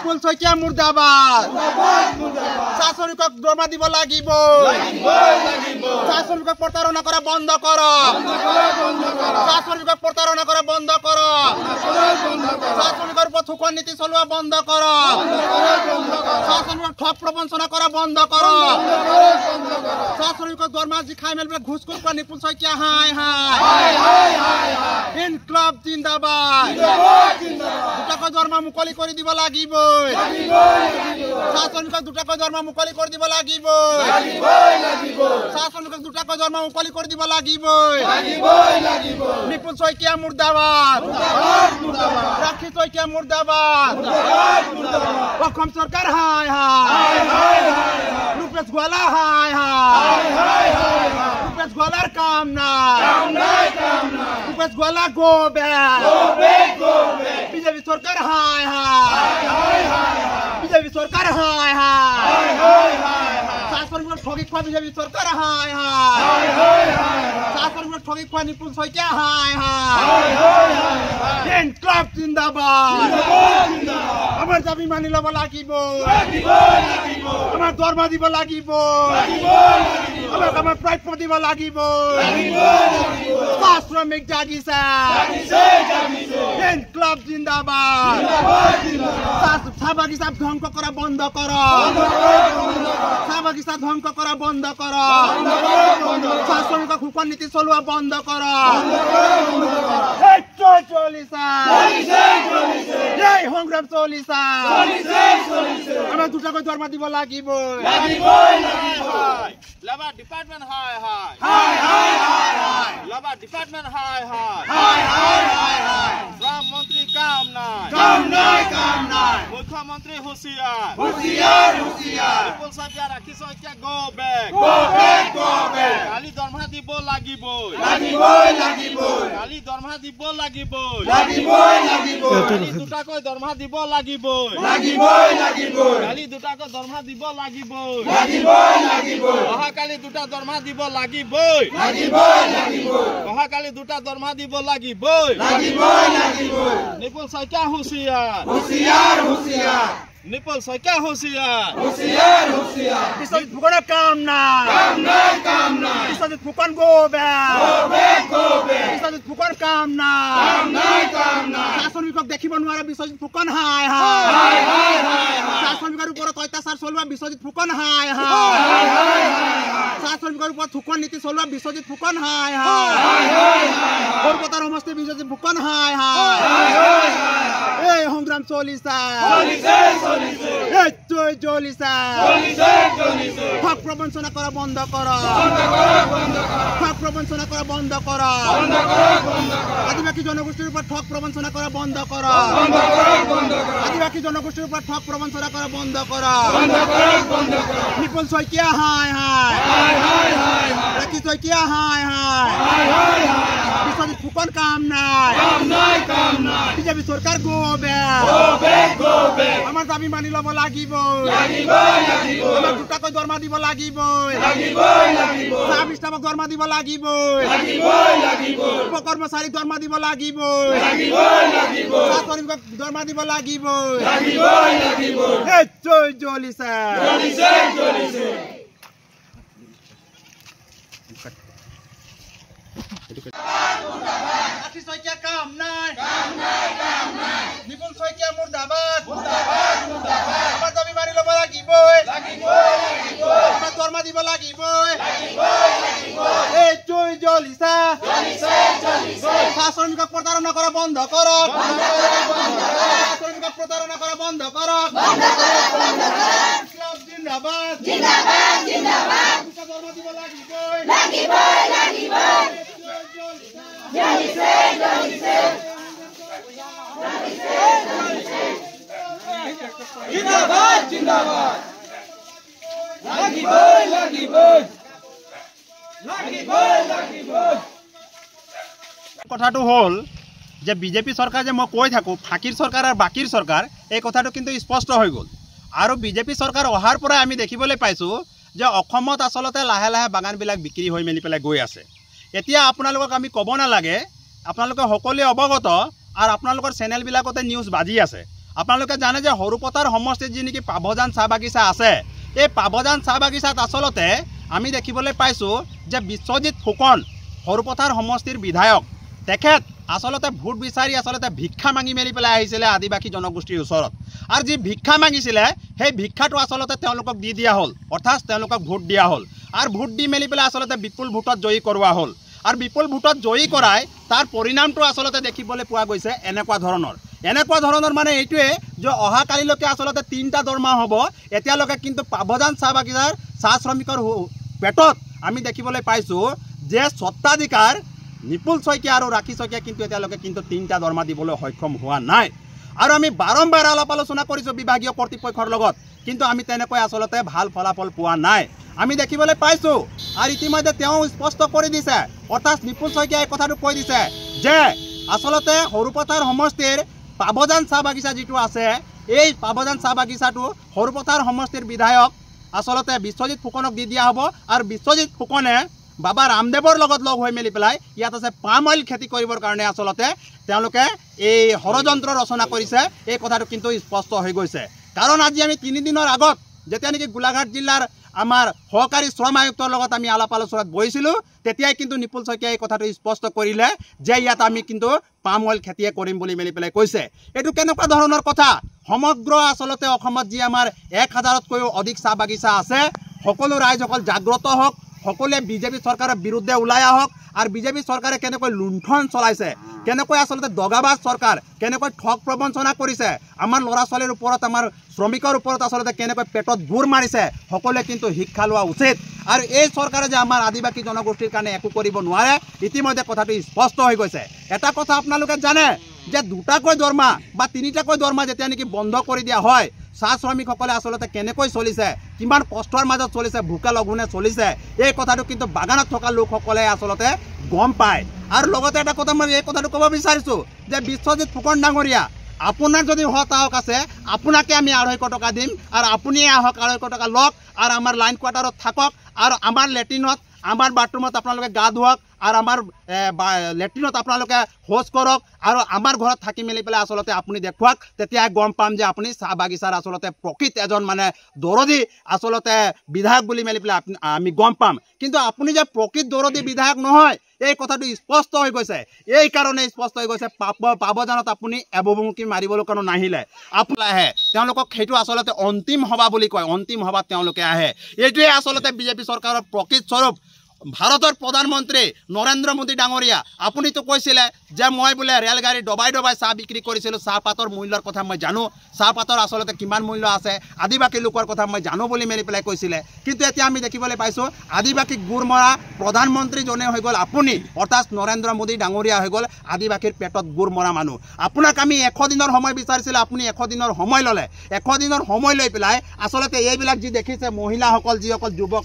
নিপুল শইকীয়া মুৰ্দাবাদ চাহ শ্ৰমিকক দৰমহা দিব লাগিব চাহ শ্ৰমিকক প্ৰতাৰণা কৰা বন্ধ কৰক চাহ শ্ৰমিকক প্ৰতাৰণা কৰা বন্ধ কৰক চাহ শ্ৰমিকৰ ওপৰত শোষণ নীতি চলোৱা বন্ধ কৰক চাহ শ্ৰমিকক ঠগ প্ৰবঞ্চনা কৰা বন্ধ কৰক চাহ শ্ৰমিকক দৰমহা যি খাই মেলি ঘুচ কৰা নিপুল শইকীয়া হাই ইনকলাব জিন্দাবাদ দুটাকৈ দৰমহা মুকলি কৰি দিব লাগিব চাহ শ্ৰমিকক দুটাকৈ দৰমহা মুকলি কৰি দিব লাগিব চাহ শ্ৰমিকক দুটাকৈ দৰমহা মুকলি কৰি দিব লাগিব নিপুল শইকীয়া মুৰ্দাবাদ ৰাখি শইকীয়া মুৰ্দাবাদ অসম চৰকাৰ হাই ৰূপেশ গোৱালা হাই রূপেশ গোয়ালার কাম নাই রূপেশ গোয়ালা গো ব্যাক বিজেপি সরকার হাই বিজেপি সরকার হাই শাসনগুলো ঠগি খোয়া বিজেপি সরকার হাই শাসনগুলো ঠগি খোয়া নিপুল শইকীয়া হাই ইনকলাব জিন্দাবাদ আমার দাবি মানি লব লাগিব আমার দরমহা দিব লাগিব আমার প্রাপ্য দিব লাগিব শ্রমিক জাগিছে ইনকলাব জিন্দাবাদ চাহ বাগিচা ধ্বংস করা বন্ধ কর চাহ বাগিচা ধ্বংস করা বন্ধ কর চাহ শ্রমিকক শোষণ নীতি চলোৱা বন্ধ কৰ চলিছে সংগ্ৰাম চলিছে আমাৰ দুটাকৈ দৰমহা দিব লাগিব Labor department high. Labor department high. Ram Mantri kam nai. Mukha Mantri Husiar. Nipul Shaikia Rakhi Shaikia go back. Kali dormha dibo lagiboi. Kali dormha dibo lagiboi. Kali dutakoi dormha dibo lagiboi. Kali dutakoi dormha dibo lagiboi. অহাকালি দুটা দৰমহা দিব লাগিবই অহাকালি দুটা দৰমহা দিব লাগিবই নিপুল শইকীয়া হুঁচিয়াৰ নিপুল শইকীয়া হুঁচিয়াৰ বিশ্বজিৎ ফুকনৰ কাম নাই বিশ্বজিৎ ফুকন গো বেক বিশ্বজিৎ ফুকন কাম নাই চাহ শ্ৰমিকক দেখিব নোৱাৰা বিশ্বজিৎ ফুকন হাই চাহ শ্ৰমিকৰ ওপৰত অত্যাচাৰ চলোৱা বিশ্বজিৎ ফুকন হাই চাহ শ্ৰমিকৰ ওপৰত শোষণ নীতি চলোৱা বিশ্বজিৎ ফুকন হাই বৰপেটা সমষ্টি বিশ্বজিৎ ফুকন হাই এই সংগ্ৰাম চলিছে ঠগ প্ৰবঞ্চনা কৰা বন্ধ কৰ আদিবাসী জনগোষ্ঠীৰ ওপৰত ঠগ প্ৰবঞ্চনা কৰা বন্ধ কৰ আদিবাসী জনগোষ্ঠীৰ ওপৰত ঠগ প্ৰবঞ্চনা কৰা বন্ধ কৰ নিপুল শইকীয়া হাই ৰাখি শইকীয়া হাই বিশ্বজিৎ ফুকন কাম নাই বিজেপি চৰকাৰ গো বেক আমাৰ দাবী মানি লব লাগিব আমাৰ দুটাকৈ দৰমহা দিব লাগিব চাহ বিস্তাৱক দৰমহা দিব লাগিব উপকৰ্মচাৰীক দৰমহা দিব লাগিব চাহ শ্ৰমিকক দৰমহা দিব লাগিব জ্বলিছে ৰাখি শইকীয়া কাম নাই নিপুল শইকীয়া মুৰ্দাবাদ আমাৰ দাবী মানি লব লাগিবই আমাৰ দৰমহা দিব লাগিবই এই জ্বলিছে চাহ শ্ৰমিকক প্ৰতাৰণা কৰা বন্ধ কৰক চাহ শ্ৰমিকক প্ৰতাৰণা কৰা বন্ধ কৰক জিন্দাবাদ দৰমহা দিব লাগিবই জিন্দাবাদ কথাটো হল যে বিজেপি চৰকাৰ যে মই কৈ থাকোঁ ফাঁকিৰ চৰকাৰ আৰু বাকীৰ চৰকাৰ এই কথাটো কিন্তু স্পষ্ট হৈ গ'ল আৰু বিজেপি চৰকাৰ অহাৰ পৰাই আমি দেখিবলৈ পাইছোঁ যে অসমত আচলতে লাহে লাহে বাগানবিলাক বিক্ৰী হৈ মেলি পেলাই গৈ আছে এতিয়া আপোনালোকক আমি ক'ব নালাগে আপোনালোকে সকলোৱে অৱগত আৰু আপোনালোকৰ চেনেলবিলাকতে নিউজ বাজি আছে আপোনালোকে জানে যে সৰুপথাৰ সমষ্টিত যি নেকি পাভজান চাহ বাগিচা আছে, এই পাভজান চাহ বাগিচাত আচলতে আমি দেখিবলৈ পাইছোঁ যে বিশ্বজিৎ ফুকন সৰুপথাৰ সমষ্টিৰ বিধায়ক, তেখেত আচলতে ভোট বিচাৰি আচলতে ভিক্ষা মাগি মেলি পেলাই আহিছিলে আদিবাসী জনগোষ্ঠীৰ ওচৰত। আৰু যি ভিক্ষা মাগিছিলে সেই ভিক্ষাটো আচলতে তেওঁলোকক দি দিয়া হ'ল, অৰ্থাৎ তেওঁলোকক ভোট দিয়া হ'ল। আৰু ভোট দি মেলি পেলাই আচলতে বিপুল ভোটত জয়ী কৰোৱা হ'ল। আৰু বিপুল ভোটত জয়ী কৰাই তাৰ পৰিণামটো আচলতে দেখিবলৈ পোৱা গৈছে এনেকুৱা ধৰণৰ মানে এইটোৱে যে অহাকালিলৈকে আচলতে 3টা দৰমহা হ'ব। এতিয়ালৈকে কিন্তু পাভজান চাহ বাগিচাৰ চাহ শ্ৰমিকৰ পেটত আমি দেখিবলৈ পাইছোঁ যে স্বত্বাধিকাৰ নিপুল শইকীয়া আৰু ৰাখী শইকীয়া কিন্তু এতিয়ালৈকে কিন্তু 3টা দৰমহা দিবলৈ সক্ষম হোৱা নাই। আৰু আমি বাৰম্বাৰ আলাপ আলোচনা কৰিছোঁ বিভাগীয় কৰ্তৃপক্ষৰ লগত, কিন্তু আমি তেনেকৈ আচলতে ভাল ফলাফল পোৱা নাই আমি দেখিবলৈ পাইছোঁ। আৰু ইতিমধ্যে তেওঁ স্পষ্ট কৰি দিছে, অৰ্থাৎ নিপুল শইকীয়াই কথাটো কৈ দিছে যে আচলতে সৰুপথাৰ সমষ্টিৰ পাভজান চাহ বাগিচা যিটো আছে, এই পাভজান চাহ বাগিচাটো সৰুপথাৰ সমষ্টিৰ বিধায়ক আচলতে বিশ্বজিৎ ফুকনক দি দিয়া হ'ব। আৰু বিশ্বজিৎ ফুকনে বাবা ৰামদেৱৰ লগত লগ হৈ মেলি পেলাই ইয়াত আছে পাম অইল খেতি কৰিবৰ কাৰণে আচলতে তেওঁলোকে এই ষড়যন্ত্ৰ ৰচনা কৰিছে, এই কথাটো কিন্তু স্পষ্ট হৈ গৈছে। কাৰণ আজি আমি 3 দিনৰ আগত যেতিয়া নেকি গোলাঘাট জিলাৰ আমাৰ সহকাৰী শ্ৰম আয়ুক্তৰ লগত আমি আলাপ আলোচনাত বহিছিলোঁ, তেতিয়াই কিন্তু নিপুল শইকীয়াই এই কথাটো স্পষ্ট কৰিলে যে ইয়াত আমি কিন্তু পাম অইল খেতিয়ে কৰিম বুলি মেলি পেলাই কৈছে। এইটো কেনেকুৱা ধৰণৰ কথা? সমগ্ৰ আচলতে অসমত যি আমাৰ 1000তকৈও অধিক চাহ বাগিচা আছে, সকলো ৰাইজসকল জাগ্ৰত হওক, সকলোৱে বিজেপি চৰকাৰৰ বিৰুদ্ধে ওলাই আহক। আৰু বিজেপি চৰকাৰে কেনেকৈ লুণ্ঠন চলাইছে, কেনেকৈ আচলতে দগাবাজ চৰকাৰ, কেনেকৈ ঠগ প্ৰবঞ্চনা কৰিছে, আমাৰ ল'ৰা ছোৱালীৰ ওপৰত, আমাৰ শ্ৰমিকৰ ওপৰত আচলতে কেনেকৈ পেটত গুৰ মাৰিছে, সকলোৱে কিন্তু শিক্ষা লোৱা উচিত। আৰু এই চৰকাৰে যে আমাৰ আদিবাসী জনগোষ্ঠীৰ কাৰণে একো কৰিব নোৱাৰে, ইতিমধ্যে কথাটো স্পষ্ট হৈ গৈছে। এটা কথা আপোনালোকে জানে যে 2টাকৈ দৰমহা বা 3টাকৈ দৰমহা যেতিয়া নেকি বন্ধ কৰি দিয়া হয়, চাহ শ্ৰমিকসকলে আচলতে কেনেকৈ চলিছে, কিমান কষ্টৰ মাজত চলিছে, ভোকে লঘোণে চলিছে, এই কথাটো কিন্তু বাগানত থকা লোকসকলে আচলতে গম পায়। আৰু লগতে এটা কথা মই এই কথাটো ক'ব বিচাৰিছোঁ যে বিশ্বজিৎ ফুকন ডাঙৰীয়া, আপোনাৰ যদি হতাহক আছে, আপোনাকে আমি 250 টকা দিম, আৰু আপুনিয়ে আহক 250 টকা লওক, আৰু আমাৰ লাইন কোৱাৰ্টাৰত থাকক, আৰু আমাৰ লেট্ৰিনত, আমাৰ বাথৰুমত আপোনালোকে গা ধুৱক, আৰু আমাৰ লেট্ৰিনত আপোনালোকে শৌচ কৰক, আৰু আমাৰ ঘৰত থাকি মেলি পেলাই আচলতে আপুনি দেখুৱাওক। তেতিয়াই গম পাম যে আপুনি চাহ বাগিচাৰ আচলতে প্ৰকৃত এজন মানে দৰদী আচলতে বিধায়ক বুলি মেলি পেলাই আমি গম পাম। কিন্তু আপুনি যে প্ৰকৃত দৰদী বিধায়ক নহয়, এই কথাটো স্পষ্ট হৈ গৈছে। এই কাৰণে স্পষ্ট হৈ গৈছে, পাভজানত আপুনি এবুমুকি মাৰিবলৈ কোনো নাহিলে, আপুনি আহে, তেওঁলোকক সেইটো আচলতে অন্তিম সভা বুলি কয়, অন্তিম সভাত তেওঁলোকে আহে। এইটোৱে আচলতে বিজেপি চৰকাৰৰ প্ৰকৃত স্বৰূপ। ভাৰতৰ প্ৰধানমন্ত্ৰী নৰেন্দ্ৰ মোদী ডাঙৰীয়া, আপুনিতো কৈছিলে যে মই বোলে ৰেলগাড়ী ডবাই চাহ বিক্ৰী কৰিছিলোঁ, চাহপাতৰ মূল্যৰ কথা মই জানো, চাহপাতৰ আচলতে কিমান মূল্য আছে, আদিবাসী লোকৰ কথা মই জানো বুলি মেলি পেলাই কৈছিলে। কিন্তু এতিয়া আমি দেখিবলৈ পাইছোঁ আদিবাসীক গুৰ মৰা প্ৰধানমন্ত্ৰীজনে হৈ গ'ল আপুনি, অৰ্থাৎ নৰেন্দ্ৰ মোদী ডাঙৰীয়া হৈ গ'ল আদিবাসীৰ পেটত গুৰ মৰা মানুহ। আপোনাক আমি 100 দিনৰ সময় বিচাৰিছিলোঁ, আপুনি 100 দিনৰ সময় ল'লে। 100 দিনৰ সময় লৈ পেলাই আচলতে এইবিলাক যি দেখিছে মহিলাসকল, যিসকল যুৱক,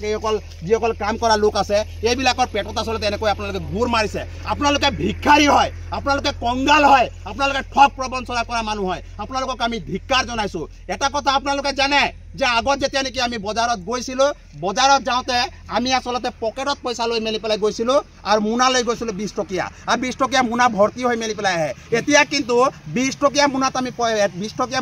যিসকল কাম কৰা লোক আছে, এইবিলাকৰ পেটত আচলতে এনেকৈ আপোনালোকে গুৰ মাৰিছে। আপোনালোকে ভিক্ষাৰী হয়, আপোনালোকে কংগাল হয়, আপোনালোকে ঠগ প্ৰবঞ্চনা কৰা মানুহ হয়, আপোনালোকক আমি ধিক্কাৰ জনাইছোঁ। এটা কথা আপোনালোকে জানে যে আগত যেতিয়া নেকি আমি বজাৰত গৈছিলোঁ, বজাৰত যাওঁতে আমি আচলতে পকেটত পইচা লৈ মেলি পেলাই গৈছিলোঁ, আৰু মোনা লৈ গৈছিলোঁ 20 টকীয়া, আৰু 20 টকীয়া মোনা ভৰ্তি হৈ মেলি পেলাই আহে। এতিয়া কিন্তু 20 টকীয়া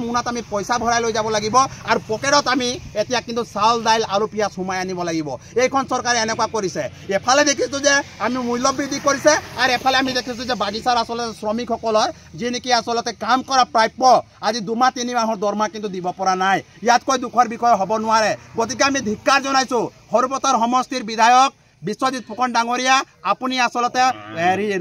মোনাত আমি পইচা ভৰাই লৈ যাব লাগিব, আৰু পকেটত আমি এতিয়া কিন্তু চাউল, দাইল, আলু, পিঁয়াজ সোমাই আনিব লাগিব। এইখন চৰকাৰে এনেকুৱা কৰিছে। এফালে দেখিছোঁ যে আমি মূল্য বৃদ্ধি কৰিছে, আৰু এফালে আমি দেখিছোঁ যে বাগিচাৰ আচলতে শ্ৰমিকসকলৰ যি নেকি আচলতে কাম কৰা প্ৰাপ্য আজি 2-3 মাহৰ দৰমহা কিন্তু দিব পৰা নাই। ইয়াতকৈ দুখৰ বিষয় হ'ব নোৱাৰে। গতিকে আমি ধিক্কাৰ জনাইছোঁ সৰুপথাৰ সমষ্টিৰ বিধায়ক বিশ্বজিৎ ফুকন ডাঙৰীয়া, আপুনি আচলতে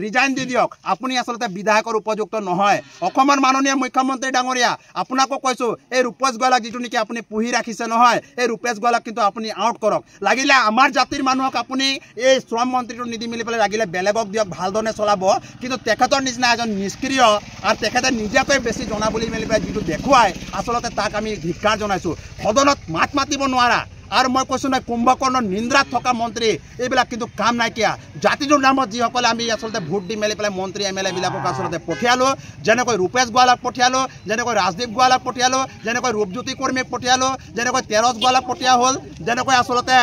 ৰিজাইন দি দিয়ক, আপুনি আচলতে বিধায়কৰ উপযুক্ত নহয়। অসমৰ মাননীয় মুখ্যমন্ত্ৰী ডাঙৰীয়া, আপোনাকো কৈছোঁ, এই ৰূপেশ গোৱালাক যিটো নেকি আপুনি পুহি ৰাখিছে নহয়, এই ৰূপেশ গোৱালাক কিন্তু আপুনি আউট কৰক। লাগিলে আমাৰ জাতিৰ মানুহক আপুনি এই শ্ৰম মন্ত্ৰীটো নিদি মেলি পেলাই লাগিলে বেলেগক দিয়ক, ভালধৰণে চলাব, কিন্তু তেখেতৰ নিচিনা এজন নিষ্ক্ৰিয় আৰু তেখেতে নিজাকৈ বেছি জনা বুলি মেলি পেলাই যিটো দেখুৱাই, আচলতে তাক আমি ধিক্কাৰ জনাইছোঁ। সদনত মাত মাতিব নোৱাৰা আৰু মই কৈছোঁ নহয় কুম্ভকৰ্ণ নিন্দ্ৰাত থকা মন্ত্ৰী এইবিলাক কিন্তু কাম নাইকিয়া জাতিটোৰ নামত যিসকলে আমি আচলতে ভোট দি মেলি পেলাই মন্ত্ৰী MLA বিলাকক আচলতে পঠিয়ালোঁ যেনেকৈ ৰূপেশ গোৱালাক পঠিয়ালোঁ যেনেকৈ ৰাজদীপ গোৱালাক পঠিয়ালোঁ যেনেকৈ ৰূপজ্যোতি কৰ্মীক পঠিয়ালোঁ যেনেকৈ তেৰজ গোৱালাক পঠিওৱা হ'ল যেনেকৈ আচলতে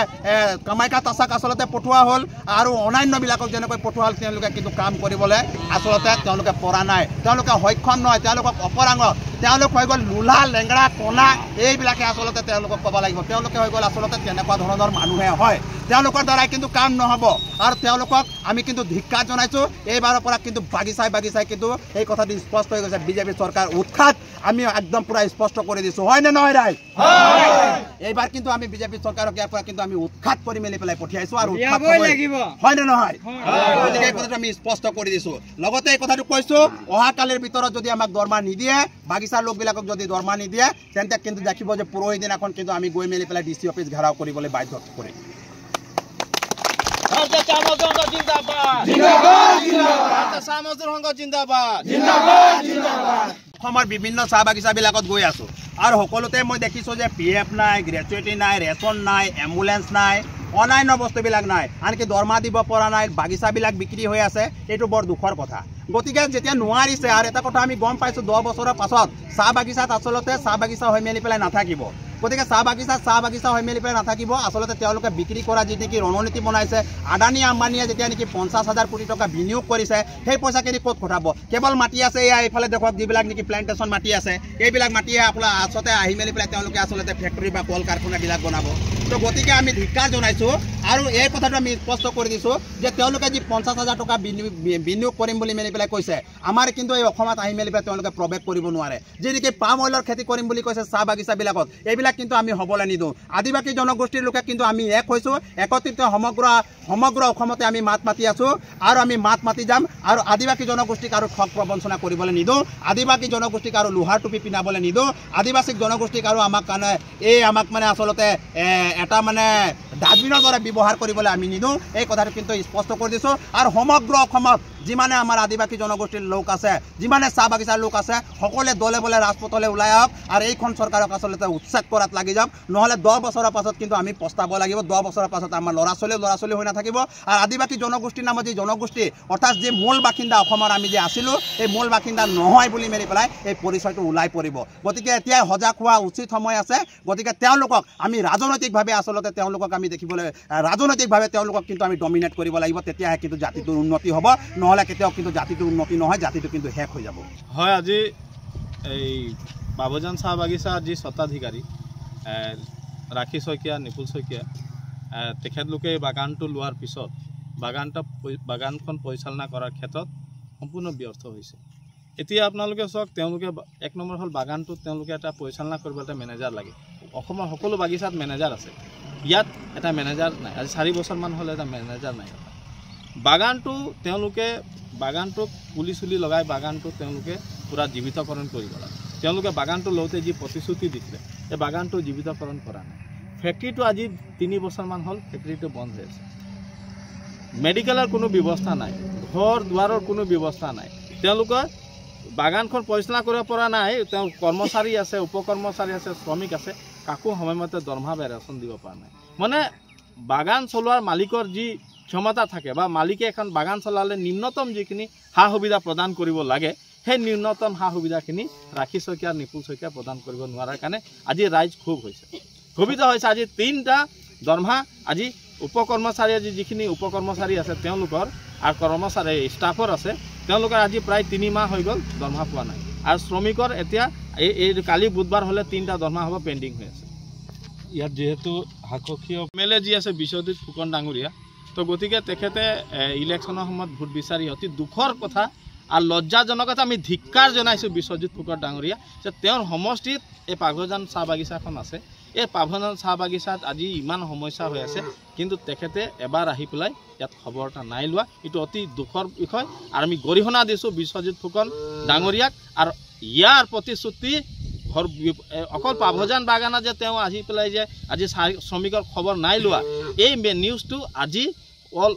কামাখ্যা তাছাক আচলতে পঠোৱা হ'ল আৰু অন্যান্যবিলাকক যেনেকৈ পঠোৱা হ'ল তেওঁলোকে কিন্তু কাম কৰিবলৈ আচলতে তেওঁলোকে পৰা নাই তেওঁলোকে সক্ষম নহয় তেওঁলোকক অপৰাংগ তেওঁলোক হৈ গ'ল লোলা লেংৰা কণা এইবিলাকে আচলতে তেওঁলোকক ক'ব লাগিব তেওঁলোকে হৈ গ'ল আচলতে তেনেকুৱা ধৰণৰ মানুহে হয় তেওঁলোকৰ দ্বাৰাই কিন্তু কাম নহ'ব আৰু তেওঁলোকক আমি কিন্তু ধিক্কাৰ জনাইছোঁ এইবাৰৰ পৰা কিন্তু বাগিচাই কিন্তু এই কথাটো স্পষ্ট হৈ গৈছে বিজেপি চৰকাৰ উৎখাত আমি একদম পুৰা স্পষ্ট কৰি দিছোঁ হয়নে নহয় ৰাইজ এইবাৰ কিন্তু আমি বিজেপি চৰকাৰক ইয়াৰ পৰা কিন্তু আমি উৎখাত কৰি মেলি পেলাই পঠিয়াইছোঁ আৰু হয়নে নহয় গতিকে এই কথাটো আমি স্পষ্ট কৰি দিছোঁ লগতে এই কথাটো কৈছোঁ অহাকালিৰ ভিতৰত যদি আমাক দৰমহা নিদিয়ে বাগিচাৰ লোকবিলাকক যদি দৰমহা নিদিয়ে তেন্তে কিন্তু দেখিব যে পৰহি দিনাখন কিন্তু আমি গৈ মেলি পেলাই DC অফিচ ঘেৰাও কৰিবলৈ বাধ্য কৰিম অসমৰ বিভিন্ন চাহ বাগিচাবিলাকত গৈ আছোঁ আৰু সকলোতে মই দেখিছোঁ যে PF নাই গ্ৰেচুইটি নাই ৰেচন নাই এম্বুলেন্স নাই অন্যান্য বস্তুবিলাক নাই আনকি দৰমহা দিব পৰা নাই বাগিচাবিলাক বিক্ৰী হৈ আছে এইটো বৰ দুখৰ কথা গতিকে যেতিয়া নোৱাৰিছে আৰু এটা কথা আমি গম পাইছোঁ 10 বছৰৰ পাছত চাহ বাগিচাত আচলতে চাহ বাগিচা হৈ মেলি পেলাই নাথাকিব গতিকে চাহ বাগিচা হৈ মেলি পেলাই নাথাকিব আচলতে তেওঁলোকে বিক্ৰী কৰা যি নেকি ৰণনীতি বনাইছে আদানী আম্বানীয়ে যেতিয়া নেকি 50,000 কোটি টকা বিনিয়োগ কৰিছে সেই পইচাখিনি ক'ত খটাব কেৱল মাটি আছে এয়া এইফালে দেখক যিবিলাক নেকি প্লেণ্টেশ্যন মাটি আছে এইবিলাক মাটিয়ে আপোনাৰ আচলতে আহি মেলি পেলাই তেওঁলোকে আচলতে ফেক্টৰী বা কল কাৰখানাবিলাক বনাব তো গতিকে আমি ধিক্কাৰ জনাইছোঁ আৰু এই কথাটো আমি স্পষ্ট কৰি দিছোঁ যে তেওঁলোকে যি 50,000 টকা বিনিয়োগ কৰিম বুলি মেলি পেলাই কৈছে আমাৰ কিন্তু এই অসমত আহি মেলি পেলাই তেওঁলোকে প্ৰৱেশ কৰিব নোৱাৰে যি নেকি পাম অইলৰ খেতি কৰিম বুলি কৈছে চাহ বাগিচাবিলাকত এইবিলাক কিন্তু আমি হ'বলৈ নিদিওঁ আদিবাসী জনগোষ্ঠীৰ লোকে কিন্তু আমি এক হৈছোঁ একত্ৰিত সমগ্ৰ অসমতে আমি মাত মাতি আছোঁ আৰু আমি মাত মাতি যাম আৰু আদিবাসী জনগোষ্ঠীক আৰু ঠগ প্ৰবঞ্চনা কৰিবলৈ নিদিওঁ আদিবাসী জনগোষ্ঠীক আৰু লোহাৰ টুপি পিন্ধাবলৈ নিদিওঁ আদিবাসী জনগোষ্ঠীক আৰু আমাক মানে আচলতে এটা মানে ডাষ্টবিনৰ দৰে ব্যৱহাৰ কৰিবলৈ আমি নিদিওঁ এই কথাটো কিন্তু স্পষ্ট কৰি দিছোঁ আৰু সমগ্ৰ অসমত যিমানে আমাৰ আদিবাসী জনগোষ্ঠীৰ লোক আছে যিমানে চাহ বাগিচাৰ লোক আছে সকলোৱে দলে বলে ৰাজপথলৈ ওলাই আহক আৰু এইখন চৰকাৰক আচলতে উচ্ছেদ কৰাত লাগি যাওক নহ'লে 10 বছৰৰ পাছত কিন্তু আমি পস্তাব লাগিব 10 বছৰৰ পাছত আমাৰ ল'ৰা ছোৱালী হৈ নাথাকিব আৰু আদিবাসী জনগোষ্ঠীৰ নামত যি জনগোষ্ঠী অৰ্থাৎ যি মূল বাসিন্দা অসমৰ আমি যে আছিলোঁ এই মূল বাসিন্দা নহয় বুলি মেলি পেলাই এই পৰিচয়টো ওলাই পৰিব গতিকে এতিয়াই সজাগ হোৱা উচিত সময় আছে গতিকে তেওঁলোকক আমি ৰাজনৈতিকভাৱে আচলতে তেওঁলোকক আমি দেখিবলৈ ৰাজনৈতিকভাৱে তেওঁলোকক কিন্তু আমি ডমিনেট কৰিব লাগিব তেতিয়াহে কিন্তু জাতিটোৰ উন্নতি হ'ব নহ'লে কেতিয়াও কিন্তু জাতিটোৰ উন্নতি নহয় জাতিটো কিন্তু শেষ হৈ যাব হয় আজি এই বাবুজান চাহ বাগিচাৰ যি স্বত্বাধিকাৰী ৰাখী শইকীয়া নিপুল শইকীয়া তেখেতলোকে এই বাগানটো লোৱাৰ পিছত বাগানখন পৰিচালনা কৰাৰ ক্ষেত্ৰত সম্পূৰ্ণ ব্যস্ত হৈছে এতিয়া আপোনালোকে চাওক তেওঁলোকে এক নম্বৰ হ'ল বাগানটোত তেওঁলোকে এটা পৰিচালনা কৰিবলৈ এটা মেনেজাৰ লাগে অসমৰ সকলো বাগিচাত মেনেজাৰ আছে ইয়াত এটা মেনেজাৰ নাই আজি 4 বছৰমান হ'লে এটা মেনেজাৰ নাই বাগানটোক পুলি চুলি লগাই বাগানটো তেওঁলোকে পুৰা জীৱিতকৰণ কৰিব লাগে তেওঁলোকে বাগানটো লওঁতে যি প্ৰতিশ্ৰুতি দিছিলে এই বাগানটো জীৱিতকৰণ কৰা নাই ফেক্টৰীটো আজি 3 বছৰমান হ'ল ফেক্টৰীটো বন্ধ হৈ আছে মেডিকেলৰ কোনো ব্যৱস্থা নাই ঘৰ দুৱাৰৰ কোনো ব্যৱস্থা নাই তেওঁলোকৰ বাগানখন পৰিচালনা কৰিব পৰা নাই তেওঁ কৰ্মচাৰী আছে উপকৰ্মচাৰী আছে শ্ৰমিক আছে কাকো সময়মতে দৰমহা বা ৰেচন দিব পৰা নাই মানে বাগান চলোৱাৰ মালিকৰ যি ক্ষমতা থাকে বা মালিকে এখন বাগান চলালে নিম্নতম যিখিনি সা সুবিধা প্ৰদান কৰিব লাগে সেই নিম্নতম সা সুবিধাখিনি ৰাখী শইকীয়া নিপুল শইকীয়া প্ৰদান কৰিব নোৱাৰাৰ কাৰণে আজি ৰাইজ ক্ষোভ হৈছে ক্ষোভিত হৈছে আজি 3টা দৰমহা আজি উপকৰ্মচাৰী যিখিনি উপকৰ্মচাৰী আছে তেওঁলোকৰ আৰু কৰ্মচাৰী ষ্টাফৰ আছে তেওঁলোকৰ আজি প্ৰায় 3 মাহ হৈ গ'ল দৰমহা পোৱা নাই আৰু শ্ৰমিকৰ এতিয়া এই কালি বুধবাৰ হ'লে 3টা দৰমহা হ'ব পেণ্ডিং হৈ আছে ইয়াত যেহেতু শাসকীয় MLA যি আছে বিশ্বজিৎ ফুকন ডাঙৰীয়া তো গতিকে তেখেতে ইলেকশ্যনৰ সময়ত ভোট বিচাৰি অতি দুখৰ কথা আৰু লজ্জাজনক কথা আমি ধিক্কাৰ জনাইছোঁ বিশ্বজিৎ ফুকন ডাঙৰীয়া যে তেওঁৰ সমষ্টিত এই পাভজান চাহ বাগিচাখন আছে এই পাভজান চাহ বাগিচাত আজি ইমান সমস্যা হৈ আছে কিন্তু তেখেতে এবাৰ আহি পেলাই ইয়াত খবৰ এটা নাই লোৱা এইটো অতি দুখৰ বিষয় আৰু আমি গৰিহণা দিছোঁ বিশ্বজিৎ ফুকন ডাঙৰীয়াক আৰু ইয়াৰ প্ৰতিশ্ৰুতি অকল পাভজান বাগানত যে তেওঁ আহি পেলাই যে আজি শ্ৰমিকৰ খবৰ নাই লোৱা এই নিউজটো আজি অল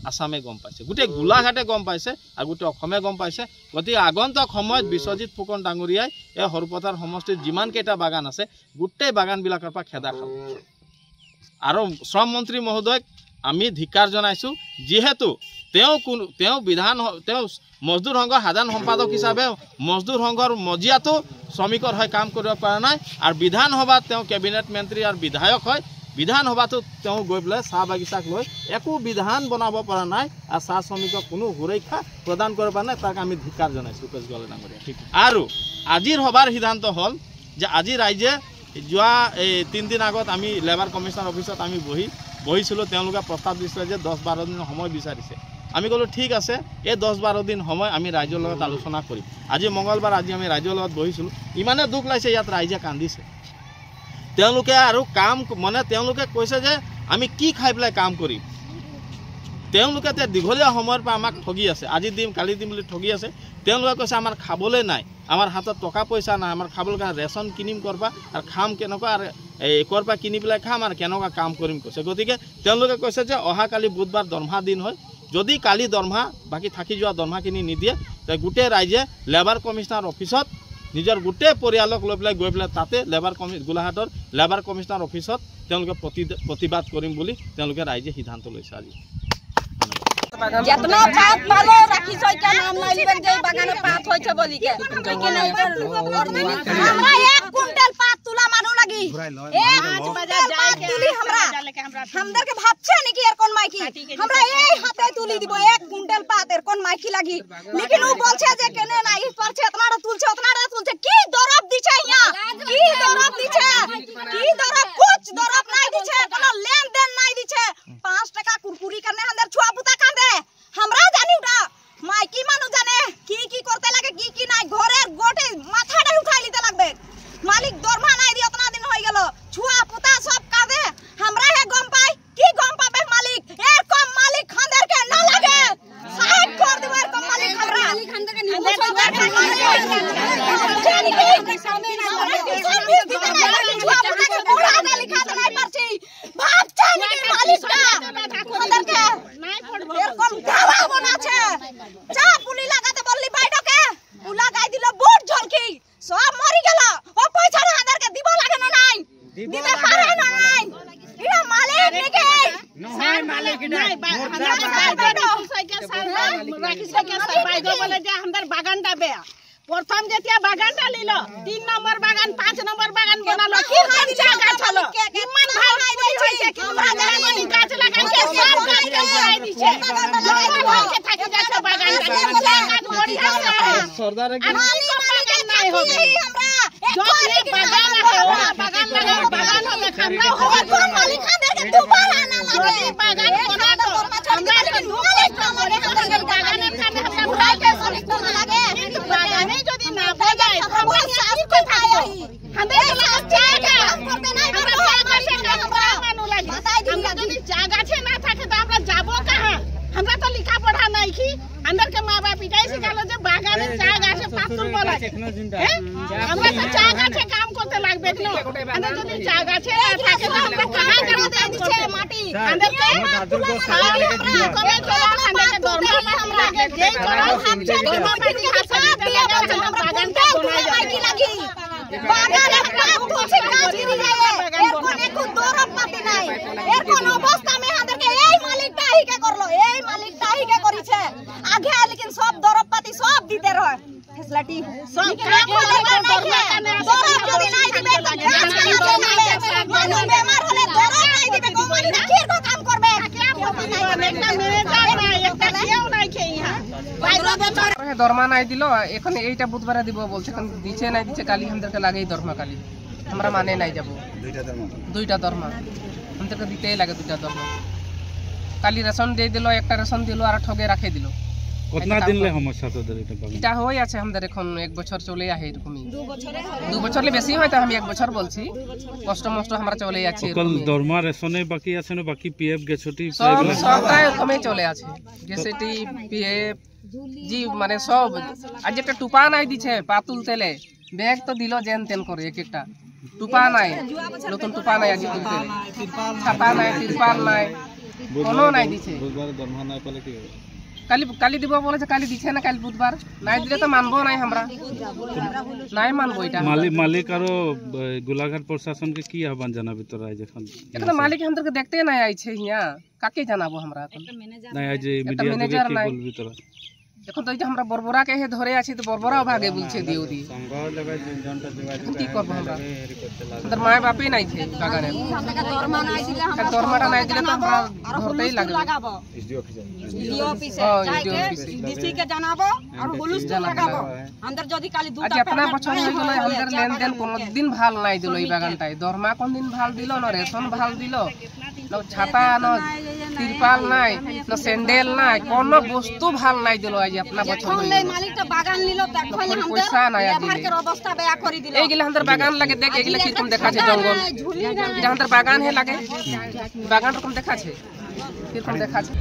আসামে গম পাইছে গোটেই গোলাঘাটে গম পাইছে আৰু গোটেই অসমে গম পাইছে গতিকে আগন্তুক সময়ত বিশ্বজিৎ ফুকন ডাঙৰীয়াই এই সৰুপথাৰ সমষ্টিত যিমানকেইটা বাগান আছে গোটেই বাগানবিলাকৰ পৰা খেদা খাব আৰু শ্ৰম মন্ত্ৰী মহোদয়ক আমি ধিক্কাৰ জনাইছোঁ যিহেতু তেওঁ মজদুৰ সংঘৰ সাধাৰণ সম্পাদক হিচাপে মজদুৰ সংঘৰ মজিয়াতো শ্ৰমিকৰ হৈ কাম কৰিব পৰা নাই আৰু বিধানসভাত তেওঁ কেবিনেট মন্ত্ৰী আৰু বিধায়ক হয় বিধানসভাতো তেওঁ গৈ পেলাই চাহ বাগিচাক লৈ একো বিধান বনাব পৰা নাই আৰু চাহ শ্ৰমিকক কোনো সুৰক্ষা প্ৰদান কৰিব পৰা নাই তাক আমি ধিক্কাৰ জনাইছোঁ কেজৰিৱাল ডাঙৰীয়া আৰু আজিৰ সভাৰ সিদ্ধান্ত হ'ল যে আজি ৰাইজে যোৱা 3 দিন আগত আমি লেবাৰ কমিশনাৰ অফিচত আমি বহিছিলোঁ তেওঁলোকে প্ৰস্তাৱ দিছিলে যে 10-12 দিন সময় বিচাৰিছে আমি ক'লোঁ ঠিক আছে এই 10-12 দিন সময় আমি ৰাইজৰ লগত আলোচনা কৰিম আজি মঙ্গলবাৰ আজি আমি ৰাইজৰ লগত বহিছিলোঁ ইমানে দুখ লাগিছে ইয়াত ৰাইজে কান্দিছে তেওঁলোকে আৰু কাম মানে তেওঁলোকে কৈছে যে আমি কি খাই পেলাই কাম কৰিম তেওঁলোকে দীঘলীয়া সময়ৰ পৰা আমাক ঠগি আছে আজি দিম কালি দিম বুলি ঠগি আছে তেওঁলোকে কৈছে আমাৰ খাবলৈ নাই আমাৰ হাতত টকা পইচা নাই আমাৰ খাবলৈ কাৰণে ৰেচন কিনিম কৰবা আৰু খাম কেনেকুৱা আৰু কৰবা কিনি পেলাই খাম আৰু কেনেকুৱা কাম কৰিম কৈছে গতিকে তেওঁলোকে কৈছে যে অহাকালি বুধবাৰ দৰমহা দিন হয় যদি কালি দৰমহা বাকী থাকি যোৱা দৰমহাখিনি নিদিয়ে গোটেই ৰাইজে লেবাৰ কমিশনাৰ অফিচত নিজৰ গোটেই পৰিয়ালক লৈ পেলাই গৈ পেলাই তাতে গোলাঘাটৰ লেবাৰ কমিশনাৰ অফিচত তেওঁলোকে প্ৰতিবাদ কৰিম বুলি তেওঁলোকে ৰাইজে সিদ্ধান্ত লৈছে আজি जितना पात पालो राखी सोई का नाम नहीं लिबन जे बागान पात होय छे बोली के लेकिन हमरा 1 कुंटल पात तुला मानु लगी 1 बाजार जाय के तुली हमरा हमदर के भात छे नहीं कि एर कोन माइकी हमरा एई हाथे तुली दिबो 1 कुंटल पात एर कोन माइकी लगी लेकिन उ बोल छे जे केने नाही पर छे उतना तुल छे की दरब दी छे यहां की दरब दी छे की दरब कुछ दरब नहीं दी छे कोनो लेन देन नहीं दी छे 5 टका कुरकुरी करने अंदर छुआ पुता कांदे हमरा जानी उठा माइकी मानु जाने की करते लगे की नाही घरे गोटे माथा डे उठाई लिते लगबे मालिक दरमहा नाही दी उतना दिन होई गेलो छुआ पुता सब कादे हमरा हे गम पाई की गम पाबे मालिक एर कम मालिक खंदर के न लगे साइड कर देबे एर कम मालिक हमरा खंदर के निबो छुआ पुता के पूरा ना लिखा दे नहीं परची भाग जाने के मालिक का खंदर के এরকম দাওয়া বনাছে চা পুলি লাগাতে বললি বাইডকে উ লাগাই দিল বুট ঝলকি সব মরি গেল ও পয়সা আমাদেরকে দিব লাগে না নাই দিতে পারে না নাই এটা মালিক নাকি নাই মালিক নাই বাইডো সাইকেল সার রাখি সাইকেল সার বাইডো বলে যে আমাদের বাগানটা বেয়া প্রথম যেতিয়া বাগানটা নিল 3 নম্বর বাগান 5 নম্বর বাগান বানালো কি হাইছে গাছ হলো ইমান ভাই হইছে কি আমরা জানি গাছ লাগাইছে সব গাছ লাগাই দিছে জঙ্গল থাকে যাচ্ছে বাগানটা গাছ বড়িয়া সরদার কি বাগান নাই হবে আমরা যদি বাগান লাগে বাগান হবে আমরা হবে কোন মালিক খাদেরকে দুবারা না লাগে বাগান কোনা তো আমরা মালিক আমাদের বাগানের কানে আমরা ভাইকে মালিক তো লাগে বাগানে যদি না বজায় আমরা কি কথা আমাদের জায়গা করতে নাই আমরা জায়গা কাম করা মানু লাগে আমরা যদি জায়গা আছে না থাকে তো আমরা যাব কাহা আমরা তো লেখা পড়া নাই কি अंदर के माँ बाप पिटाई से गालो जे बागाने জায়গা আছে পাতুল বলা আমরা তো জায়গা আছে কাম করতে লাগবে না अंदर যদি জায়গা আছে না থাকে তো আমরা কাহা করতে দিছে মাটি अंदर के খালি আমরা করে চলা अंदर के দরমা আমরা লাগে যেই চলা হামছে দরমা পাইছি হাসা দিয়ে আমরা বাগানটা বানাই কি লাগি বাগানে কাম করছে কাজ করি যায় এর কোনো দরব পাতি নাই এর কোন অবস্থা মে আমাদের के এই মালিকটা হি কে করলো এই মালিকটা হি কে করিছে आगे लेकिन सब दरब पाती सब दीते रहे फैसिलिटी सब दरब যদি নাই দিবে মানুষ বেমার হলে দরব নাই দিবে কোম্পানি কি কাম করবে একটা ম্যানেজার নাই একটা কেউ নাই কে ইহা বাইরে বেমার দরমা নাই দিল এখন এইটা বুধবারে দিব বলছে এখন দিছে নাই দিছে কালি আমাদেরকে লাগেই দরমা কালি আমরা মানে নাই যাব দুইটা দরমা আমাদেরকে দিতেই লাগে দুইটা দরমা কালি রেশন দিয়ে দিল একটা রেশন দিল আর ঠগে রাখে দিল কতনা দিন লে সমস্যা তোদের এটা হই আছে আমাদের এখন 1 বছর চলে আহে এরকমই 2 বছরলে বেশি হয় তো আমি 1 বছর বলছি কষ্ট মষ্ট আমরা চলে যাচ্ছে কল দরমা রেশনে বাকি আছে না বাকি পিএফ গেছটি সবটাই কমে চলে আছে গেছটি পিএফ জি মানে সব আজ একটা টুপা নাই দিছে পাতুল তেলে ব্যাগ তো দিল জেন তেন করে এক একটা টুপা নাই নতুন টুপা নাই আজি তুলতে ছাতা নাই তিরপাল নাই কোনো নাই দিছে বুধবার দরমা নাই পালে কি হবে কালি দিব বলেছে, কালি দিছে না, কাল বুধবার নাই দিলে তো মানবো নাই, আমরা নাই মানবো। এটা মালিক আরো গোলাঘাট প্রশাসনকে কি আহ্বান জানাবি তোরা আজ? এখন মালিক আমাদেরকে দেখতে নাই আইছে, হিয়া কাকে জানাবো আমরা? এখন নাই আজ মিডিয়া থেকে কি বলবি তোরা? এখন তো এই যে আমরা বর্বরাকে ধরে আছি, তো বর্বরাও ভাগে বলছে দিও দি, কি করবো আমরা? আমাদের মায়ের বাপই নাই থে বাগানে, দরমাটা নাই দিলে তো আমরা ধরতেই লাগবে। আজ এতনা বছর হয়ে গেল, আমাদের লেনদেন কোনদিন ভাল নাই দিল এই বাগানটায়। দরমা কোনদিন ভাল দিল না, রেশন ভাল দিল না, ছাতা না, তিরপাল নাই না, স্যান্ডেল নাই, কোন বস্তু ভাল নাই দিল। আজ আপনা বছর পয়সা নাই এইগুলা আমাদের বাগান লাগে। দেখ এগুলা কিরকম দেখাচ্ছে, জঙ্গল, এটা আমাদের বাগান হে লাগে, বাগান রকম দেখাচ্ছে, কিরকম দেখাচ্ছে।